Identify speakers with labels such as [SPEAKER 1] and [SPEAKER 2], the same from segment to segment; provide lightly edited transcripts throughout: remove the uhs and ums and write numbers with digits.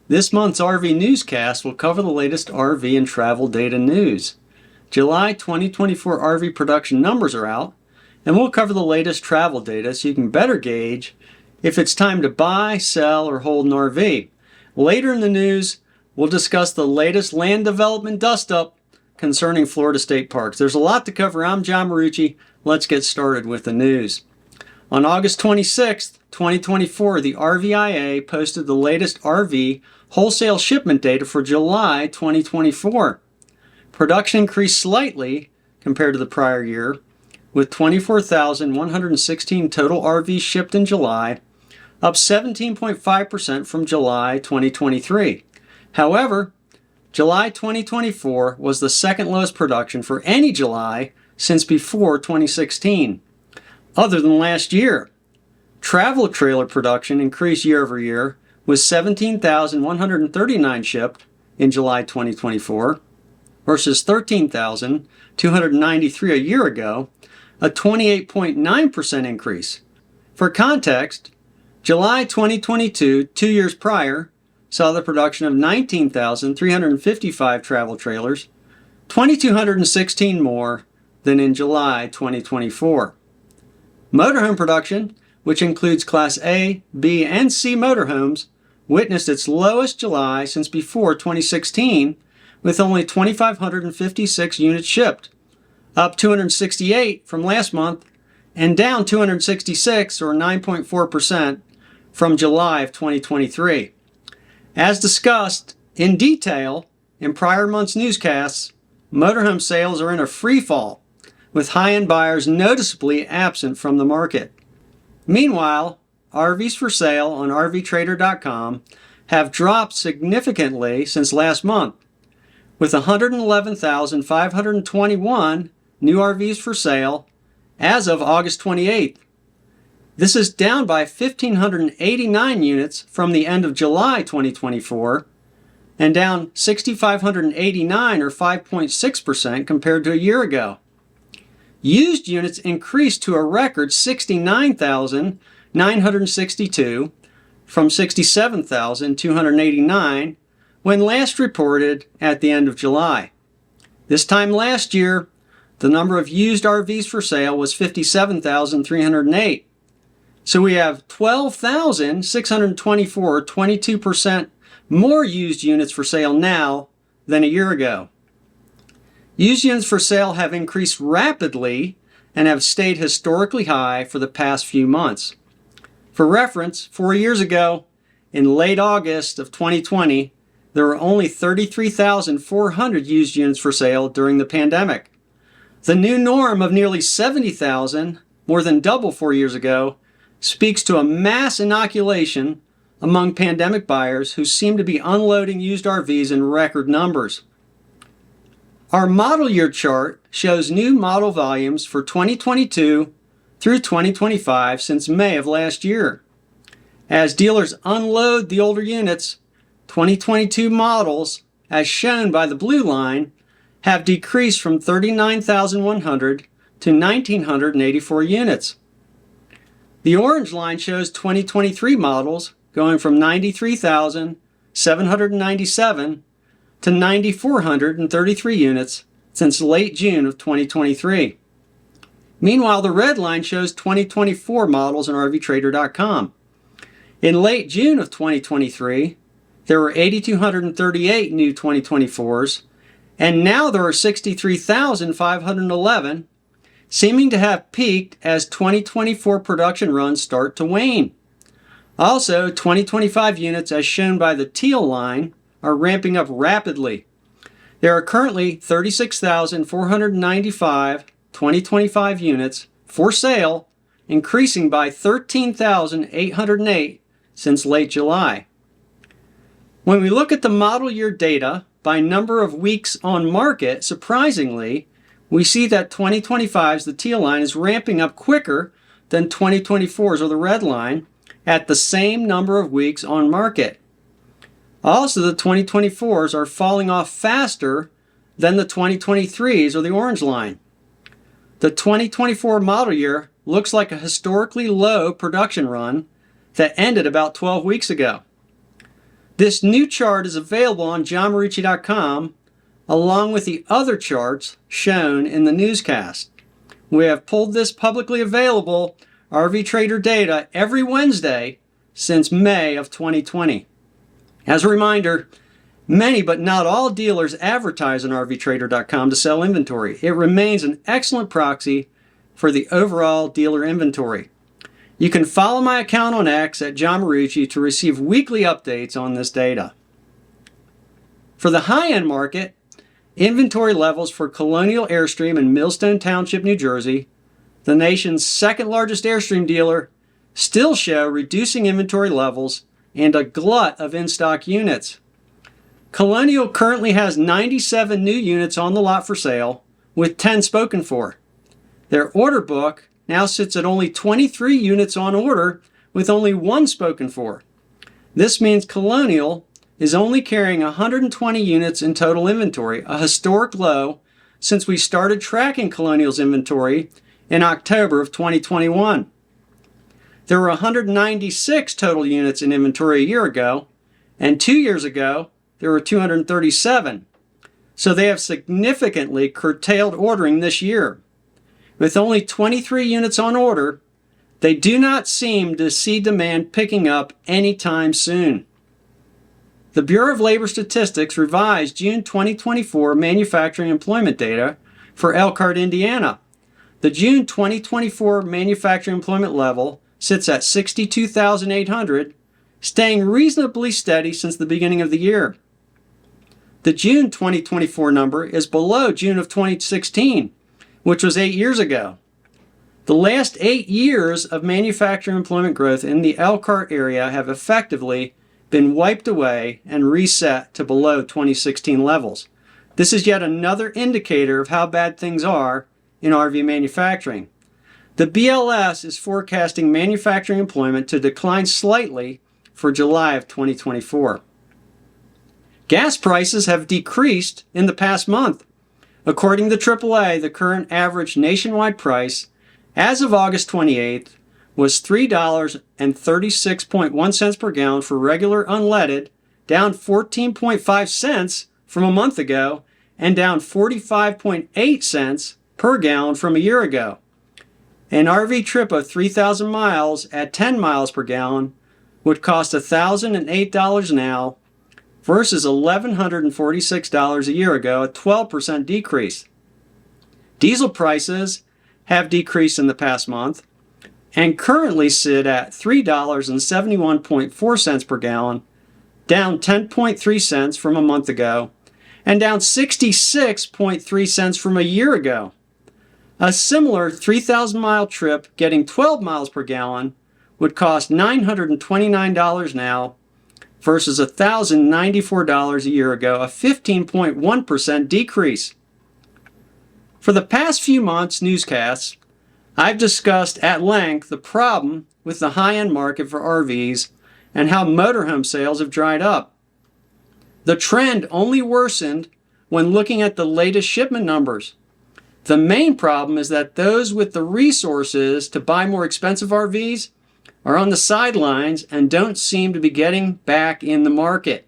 [SPEAKER 1] This month's RV newscast will cover the latest RV and travel data news. July 2024 RV production numbers are out, and we'll cover the latest travel data so you can better gauge if it's time to buy, sell, or hold an RV. Later in the news, we'll discuss the latest land development dust-up concerning Florida state parks. There's a lot to cover. I'm John Marucci. Let's get started with the news. On August 26th, 2024, the RVIA posted the latest RV wholesale shipment data for July 2024. Production increased slightly compared to the prior year, with 24,116 total RVs shipped in July, up 17.5% from July 2023. However, July 2024 was the second lowest production for any July since before 2016. Other than last year, travel trailer production increased year over year, with 17,139 shipped in July 2024 versus 13,293 a year ago, a 28.9% increase. For context, July 2022, 2 years prior, saw the production of 19,355 travel trailers, 2,216 more than in July 2024. Motorhome production, which includes Class A, B, and C motorhomes, witnessed its lowest July since before 2016, with only 2,556 units shipped, up 268 from last month and down 266 or 9.4% from July of 2023. As discussed in detail in prior months' newscasts, motorhome sales are in a free fall, with high-end buyers noticeably absent from the market. Meanwhile, RVs for sale on RVtrader.com have dropped significantly since last month, with 111,521 new RVs for sale as of August 28th. This is down by 1,589 units from the end of July 2024 and down 6,589 or 5.6% compared to a year ago. Used units increased to a record 69,962 from 67,289 when last reported at the end of July. This time last year, the number of used RVs for sale was 57,308. So we have 12,624, 22% more used units for sale now than a year ago. Used units for sale have increased rapidly and have stayed historically high for the past few months. For reference, 4 years ago, in late August of 2020, there were only 33,400 used units for sale during the pandemic. The new norm of nearly 70,000, more than double 4 years ago, speaks to a mass inoculation among pandemic buyers who seem to be unloading used RVs in record numbers. Our model year chart shows new model volumes for 2022 through 2025 since May of last year. As dealers unload the older units, 2022 models, as shown by the blue line, have decreased from 39,100 to 1,984 units. The orange line shows 2023 models going from 93,797 to 9,433 units since late June of 2023. Meanwhile, the red line shows 2024 models on RVtrader.com. In late June of 2023, there were 8,238 new 2024s, and now there are 63,511, seeming to have peaked as 2024 production runs start to wane. Also, 2025 units, as shown by the teal line, are ramping up rapidly. There are currently 36,495 2025 units for sale, increasing by 13,808 since late July. When we look at the model year data by number of weeks on market, surprisingly, we see that 2025's, the teal line, is ramping up quicker than 2024's, or the red line, at the same number of weeks on market. Also, the 2024s are falling off faster than the 2023s, or the orange line. The 2024 model year looks like a historically low production run that ended about 12 weeks ago. This new chart is available on johnmarucci.com along with the other charts shown in the newscast. We have pulled this publicly available RV Trader data every Wednesday since May of 2020. As a reminder, many but not all dealers advertise on RVTrader.com to sell inventory. It remains an excellent proxy for the overall dealer inventory. You can follow my account on X at John Marucci to receive weekly updates on this data. For the high-end market, inventory levels for Colonial Airstream in Millstone Township, New Jersey, the nation's second largest Airstream dealer, still show reducing inventory levels and a glut of in-stock units. Colonial currently has 97 new units on the lot for sale, with 10 spoken for. Their order book now sits at only 23 units on order, with only 1 spoken for. This means Colonial is only carrying 120 units in total inventory, a historic low since we started tracking Colonial's inventory in October of 2021. There were 196 total units in inventory a year ago, and 2 years ago, there were 237. So they have significantly curtailed ordering this year. With only 23 units on order, they do not seem to see demand picking up anytime soon. The Bureau of Labor Statistics revised June 2024 manufacturing employment data for Elkhart, Indiana. The June 2024 manufacturing employment level sits at 62,800, staying reasonably steady since the beginning of the year. The June 2024 number is below June of 2016, which was 8 years ago. The last 8 years of manufacturing employment growth in the Elkhart area have effectively been wiped away and reset to below 2016 levels. This is yet another indicator of how bad things are in RV manufacturing. The BLS is forecasting manufacturing employment to decline slightly for July of 2024. Gas prices have decreased in the past month. According to AAA, the current average nationwide price as of August 28th was $3.36.1 per gallon for regular unleaded, down 14.5 cents from a month ago, and down 45.8 cents per gallon from a year ago. An RV trip of 3,000 miles at 10 miles per gallon would cost $1,008 now versus $1,146 a year ago, a 12% decrease. Diesel prices have decreased in the past month and currently sit at $3.71.4 per gallon, down 10.3 cents from a month ago, and down 66.3 cents from a year ago. A similar 3,000-mile trip getting 12 miles per gallon would cost $929 now versus $1,094 a year ago, a 15.1% decrease. For the past few months' newscasts, I've discussed at length the problem with the high-end market for RVs and how motorhome sales have dried up. The trend only worsened when looking at the latest shipment numbers. The main problem is that those with the resources to buy more expensive RVs are on the sidelines and don't seem to be getting back in the market.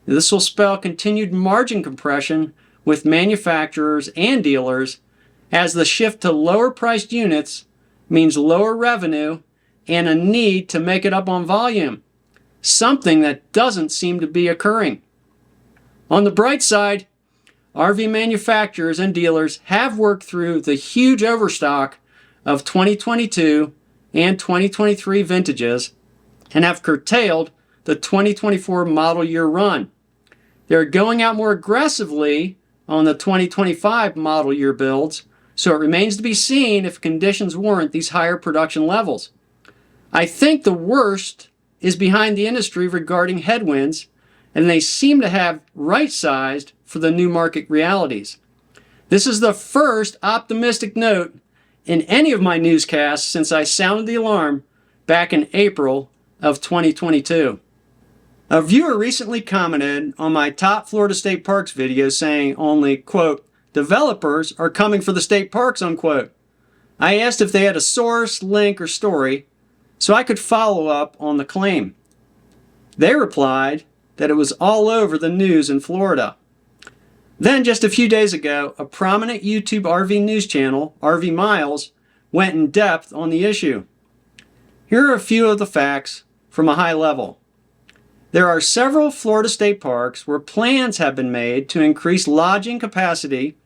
[SPEAKER 1] This will spell continued margin compression with manufacturers and dealers as the shift to lower priced units means lower revenue and a need to make it up on volume, something that doesn't seem to be occurring. On the bright side, RV manufacturers and dealers have worked through the huge overstock of 2022 and 2023 vintages and have curtailed the 2024 model year run. They're going out more aggressively on the 2025 model year builds, so it remains to be seen if conditions warrant these higher production levels. I think the worst is behind the industry regarding headwinds, and they seem to have right-sized for the new market realities. This is the first optimistic note in any of my newscasts since I sounded the alarm back in April of 2022. A viewer recently commented on my top Florida state parks video saying only, quote, developers are coming for the state parks, unquote. I asked if they had a source, link, or story so I could follow up on the claim. They replied, that it was all over the news in Florida. Then, just a few days ago, a prominent YouTube RV news channel, RV Miles, went in depth on the issue. Here are a few of the facts from a high level. There are several Florida state parks where plans have been made to increase lodging capacity,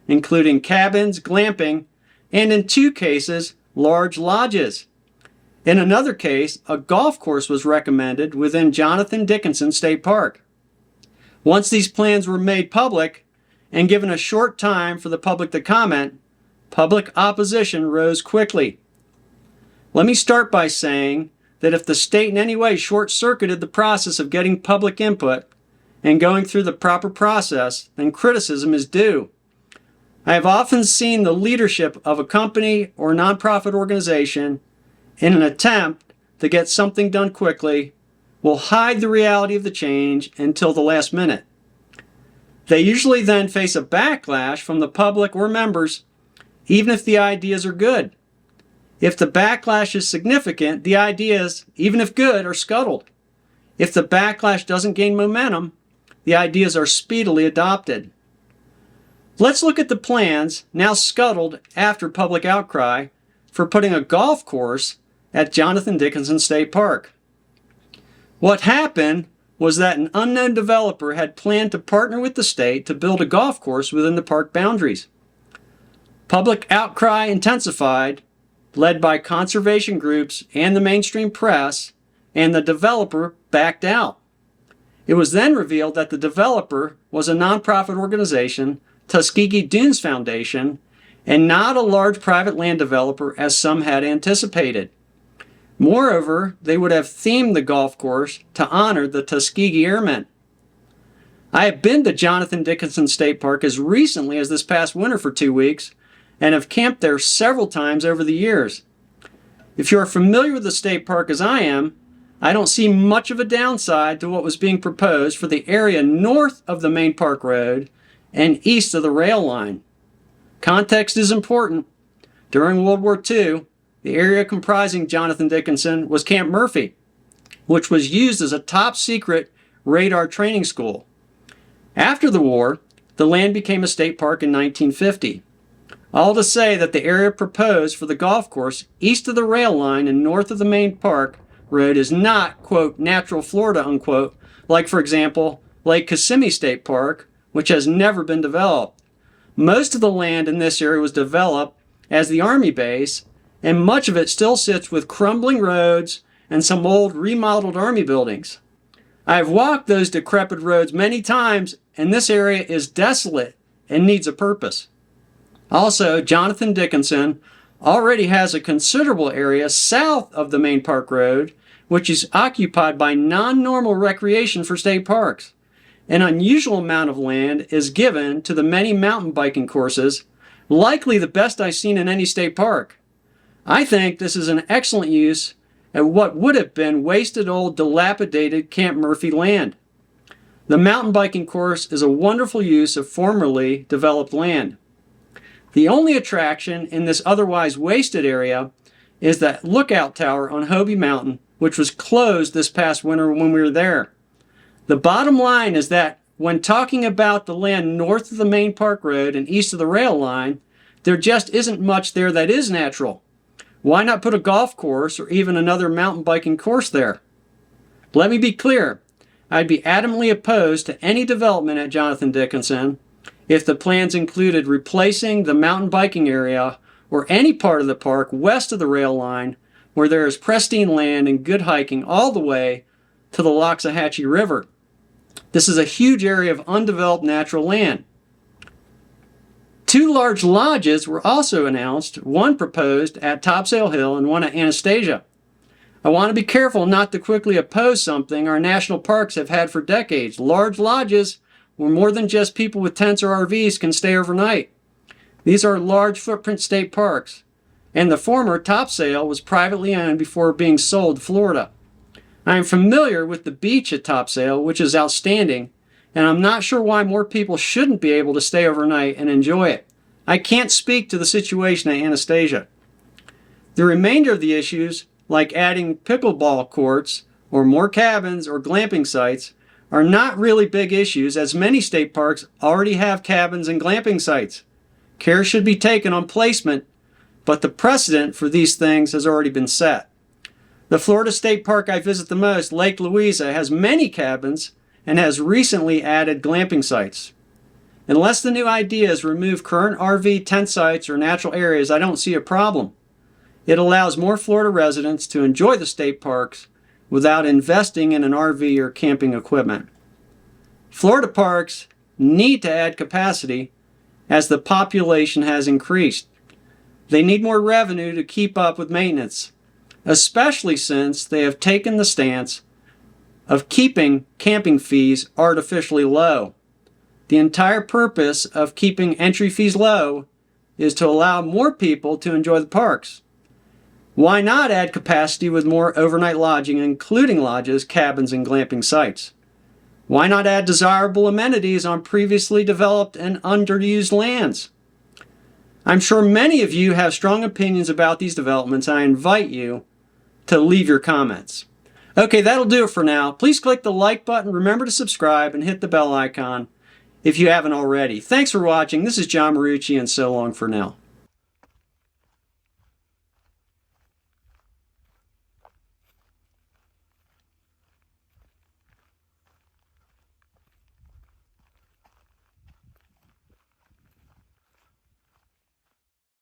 [SPEAKER 1] including cabins, glamping, and in 2 cases, large lodges. In another case, a golf course was recommended within Jonathan Dickinson State Park. Once these plans were made public, and given a short time for the public to comment, public opposition rose quickly. Let me start by saying that if the state in any way short-circuited the process of getting public input and going through the proper process, then criticism is due. I have often seen the leadership of a company or nonprofit organization, in an attempt to get something done quickly, will hide the reality of the change until the last minute. They usually then face a backlash from the public or members, even if the ideas are good. If the backlash is significant, the ideas, even if good, are scuttled. If the backlash doesn't gain momentum, the ideas are speedily adopted. Let's look at the plans, now scuttled after public outcry, for putting a golf course at Jonathan Dickinson State Park. What happened was that an unknown developer had planned to partner with the state to build a golf course within the park boundaries. Public outcry intensified, led by conservation groups and the mainstream press, and the developer backed out. It was then revealed that the developer was a nonprofit organization, Tuskegee Dunes Foundation, and not a large private land developer as some had anticipated. Moreover, they would have themed the golf course to honor the Tuskegee Airmen. I have been to Jonathan Dickinson State Park as recently as this past winter for 2 weeks and have camped there several times over the years. If you are familiar with the state park as I am, I don't see much of a downside to what was being proposed for the area north of the main park road and east of the rail line. Context is important. During World War II, the area comprising Jonathan Dickinson was Camp Murphy, which was used as a top-secret radar training school. After the war, the land became a state park in 1950. All to say that the area proposed for the golf course east of the rail line and north of the main park road is not, quote, natural Florida, unquote, like, for example, Lake Kissimmee State Park, which has never been developed. Most of the land in this area was developed as the Army base, and much of it still sits with crumbling roads and some old remodeled Army buildings. I have walked those decrepit roads many times, and this area is desolate and needs a purpose. Also, Jonathan Dickinson already has a considerable area south of the main park road, which is occupied by non-normal recreation for state parks. An unusual amount of land is given to the many mountain biking courses, likely the best I've seen in any state park. I think this is an excellent use of what would have been wasted old dilapidated Camp Murphy land. The mountain biking course is a wonderful use of formerly developed land. The only attraction in this otherwise wasted area is that lookout tower on Hobie Mountain, which was closed this past winter when we were there. The bottom line is that when talking about the land north of the main park road and east of the rail line, there just isn't much there that is natural. Why not put a golf course or even another mountain biking course there? Let me be clear. I'd be adamantly opposed to any development at Jonathan Dickinson if the plans included replacing the mountain biking area or any part of the park west of the rail line where there is pristine land and good hiking all the way to the Loxahatchee River. This is a huge area of undeveloped natural land. 2 large lodges were also announced, one proposed at Topsail Hill and one at Anastasia. I want to be careful not to quickly oppose something our national parks have had for decades. Large lodges where more than just people with tents or RVs can stay overnight. These are large footprint state parks, and the former Topsail was privately owned before being sold to Florida. I am familiar with the beach at Topsail, which is outstanding, and I'm not sure why more people shouldn't be able to stay overnight and enjoy it. I can't speak to the situation at Anastasia. The remainder of the issues, like adding pickleball courts or more cabins or glamping sites, are not really big issues, as many state parks already have cabins and glamping sites. Care should be taken on placement, but the precedent for these things has already been set. The Florida state park I visit the most, Lake Louisa, has many cabins and has recently added glamping sites. Unless the new ideas remove current RV tent sites or natural areas, I don't see a problem. It allows more Florida residents to enjoy the state parks without investing in an RV or camping equipment. Florida parks need to add capacity as the population has increased. They need more revenue to keep up with maintenance, especially since they have taken the stance of keeping camping fees artificially low. The entire purpose of keeping entry fees low is to allow more people to enjoy the parks. Why not add capacity with more overnight lodging, including lodges, cabins, and glamping sites? Why not add desirable amenities on previously developed and underused lands? I'm sure many of you have strong opinions about these developments, and I invite you to leave your comments. Okay, that'll do it for now. Please click the like button, remember to subscribe, and hit the bell icon if you haven't already. Thanks for watching. This is John Marucci, and so long for now.